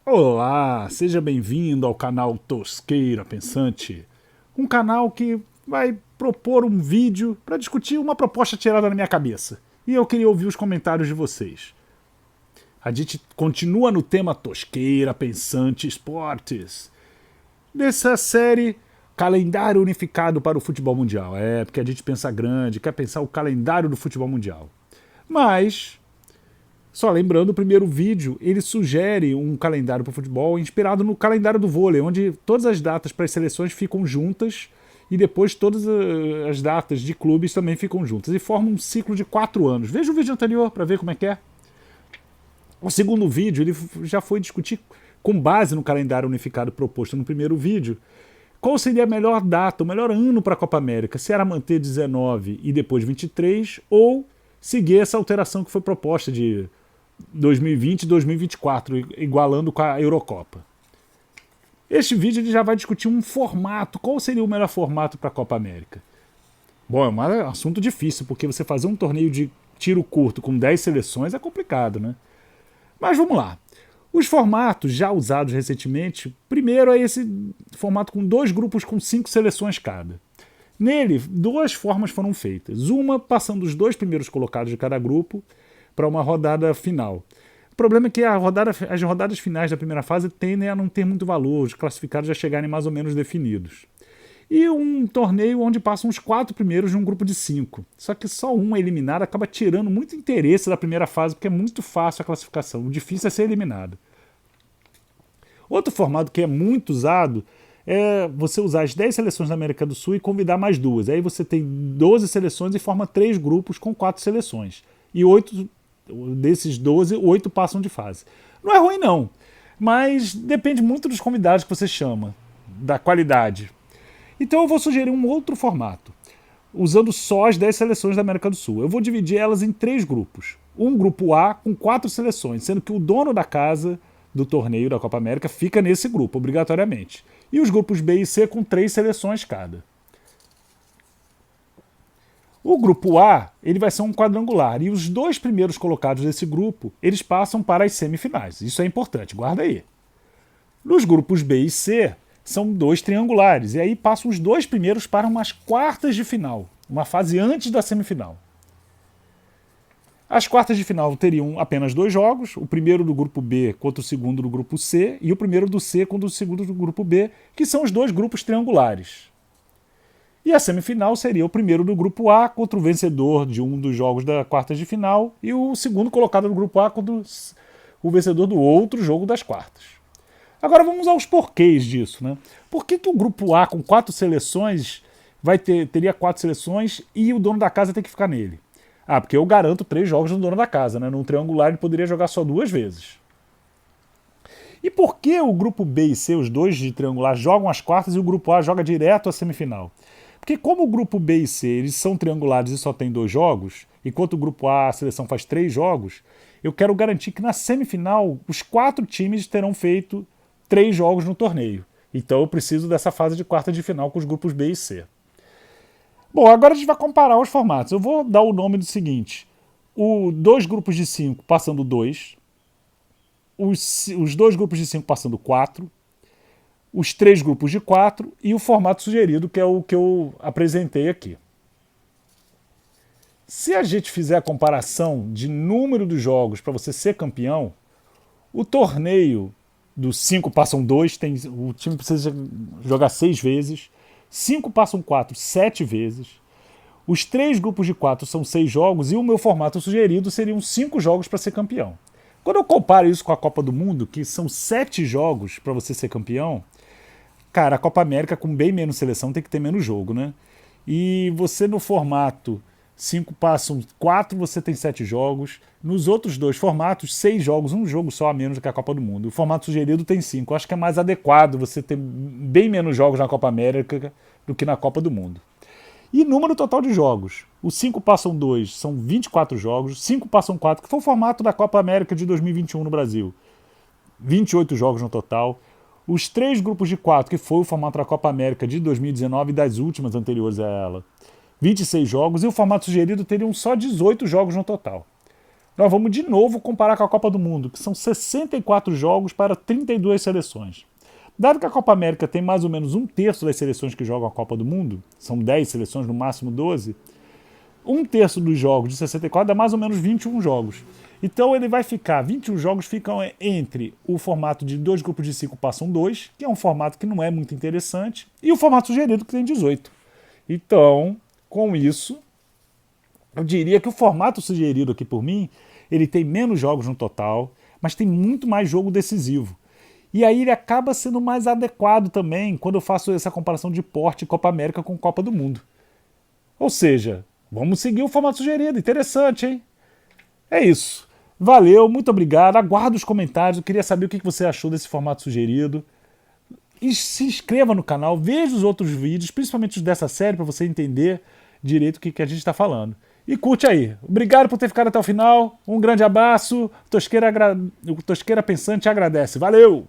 Olá, seja bem-vindo ao canal Tosqueira Pensante, um canal que vai propor um vídeo para discutir uma proposta tirada da minha cabeça. E eu queria ouvir os comentários de vocês. A gente continua no tema Tosqueira Pensante Esportes. Nessa série, calendário unificado para o futebol mundial. É, porque a gente pensa grande, quer pensar o calendário do futebol mundial. Mas só lembrando, o primeiro vídeo, ele sugere um calendário para o futebol inspirado no calendário do vôlei, onde todas as datas para as seleções ficam juntas e depois todas as datas de clubes também ficam juntas e formam um ciclo de 4 anos. Veja o vídeo anterior para ver como é que é. O segundo vídeo ele já foi discutir, com base no calendário unificado proposto no primeiro vídeo, qual seria a melhor data, o melhor ano para a Copa América, se era manter 19 e depois 23 ou seguir essa alteração que foi proposta de 2020 e 2024, igualando com a Eurocopa. Este vídeo ele já vai discutir um formato, qual seria o melhor formato para a Copa América. Bom, é um assunto difícil, porque você fazer um torneio de tiro curto com 10 seleções é complicado, né? Mas vamos lá. Os formatos já usados recentemente, primeiro é esse formato com 2 grupos com 5 seleções cada. Nele, 2 formas foram feitas. Uma passando os 2 primeiros colocados de cada grupo para uma rodada final. O problema é que as rodadas finais da primeira fase tendem a não ter muito valor, os classificados já chegarem mais ou menos definidos. E um torneio onde passam os 4 primeiros de um grupo de 5. Só que só um eliminado acaba tirando muito interesse da primeira fase, porque é muito fácil a classificação. O difícil é ser eliminado. Outro formato que é muito usado é você usar as 10 seleções da América do Sul e convidar mais 2. Aí você tem 12 seleções e forma 3 grupos com 4 seleções. E 8 desses 12, 8 passam de fase. Não é ruim não, mas depende muito dos convidados que você chama, da qualidade. Então eu vou sugerir um outro formato, usando só as 10 seleções da América do Sul. Eu vou dividir elas em 3 grupos. Um grupo A com 4 seleções, sendo que o dono da casa do torneio da Copa América fica nesse grupo, obrigatoriamente. E os grupos B e C com 3 seleções cada. O grupo A ele vai ser um quadrangular e os 2 primeiros colocados desse grupo eles passam para as semifinais. Isso é importante, guarda aí. Nos grupos B e C são 2 triangulares e aí passam os 2 primeiros para umas quartas de final, uma fase antes da semifinal. As quartas de final teriam apenas 2 jogos, o primeiro do grupo B contra o segundo do grupo C e o primeiro do C contra o segundo do grupo B, que são os 2 grupos triangulares. E a semifinal seria o primeiro do grupo A contra o vencedor de um dos jogos da quartas de final e o segundo colocado do grupo A contra o vencedor do outro jogo das quartas. Agora vamos aos porquês disso, né? Por que o grupo A com 4 seleções teria 4 seleções e o dono da casa tem que ficar nele? Ah, porque eu garanto 3 jogos no dono da casa, né? Num triangular ele poderia jogar só 2 vezes. E por que o grupo B e C, os 2 de triangular, jogam as quartas e o grupo A joga direto à semifinal? Porque como o grupo B e C eles são triangulares e só tem 2 jogos, enquanto o grupo A, a seleção faz 3 jogos, eu quero garantir que na semifinal os 4 times terão feito 3 jogos no torneio. Então eu preciso dessa fase de quarta de final com os grupos B e C. Bom, agora a gente vai comparar os formatos. Eu vou dar o nome do seguinte: 2 grupos de 5 passando 2, os 2 grupos de 5 passando 4, os 3 grupos de 4 e o formato sugerido, que é o que eu apresentei aqui. Se a gente fizer a comparação de número dos jogos para você ser campeão, o torneio dos 5 passam 2, o time precisa jogar 6 vezes, 5 passam 4, 7 vezes, os 3 grupos de 4 são 6 jogos e o meu formato sugerido seriam 5 jogos para ser campeão. Quando eu comparo isso com a Copa do Mundo, que são 7 jogos para você ser campeão, cara, a Copa América com bem menos seleção tem que ter menos jogo, né? E você no formato 5 passam 4, você tem 7 jogos. Nos outros 2 formatos, 6 jogos, um jogo só a menos do que a Copa do Mundo. O formato sugerido tem 5. Acho que é mais adequado você ter bem menos jogos na Copa América do que na Copa do Mundo. E número total de jogos. Os 5 passam 2 são 24 jogos, 5 passam 4, que foi o formato da Copa América de 2021 no Brasil. 28 jogos no total. Os 3 grupos de 4, que foi o formato da Copa América de 2019 e das últimas anteriores a ela, 26 jogos, e o formato sugerido teriam só 18 jogos no total. Nós vamos de novo comparar com a Copa do Mundo, que são 64 jogos para 32 seleções. Dado que a Copa América tem mais ou menos um terço das seleções que jogam a Copa do Mundo, são 10 seleções, no máximo 12, um terço dos jogos de 64 dá mais ou menos 21 jogos. Então ele vai ficar, 21 jogos ficam entre o formato de 2 grupos de 5 passam 2, que é um formato que não é muito interessante, e o formato sugerido, que tem 18. Então, com isso, eu diria que o formato sugerido aqui por mim, ele tem menos jogos no total, mas tem muito mais jogo decisivo. E aí ele acaba sendo mais adequado também quando eu faço essa comparação de porte Copa América com Copa do Mundo. Ou seja, vamos seguir o formato sugerido. Interessante, hein? É isso. Valeu, muito obrigado. Aguardo os comentários. Eu queria saber o que você achou desse formato sugerido. E se inscreva no canal, veja os outros vídeos, principalmente os dessa série, para você entender direito o que a gente está falando. E curte aí. Obrigado por ter ficado até o final. Um grande abraço. O Tosqueira Pensante agradece. Valeu!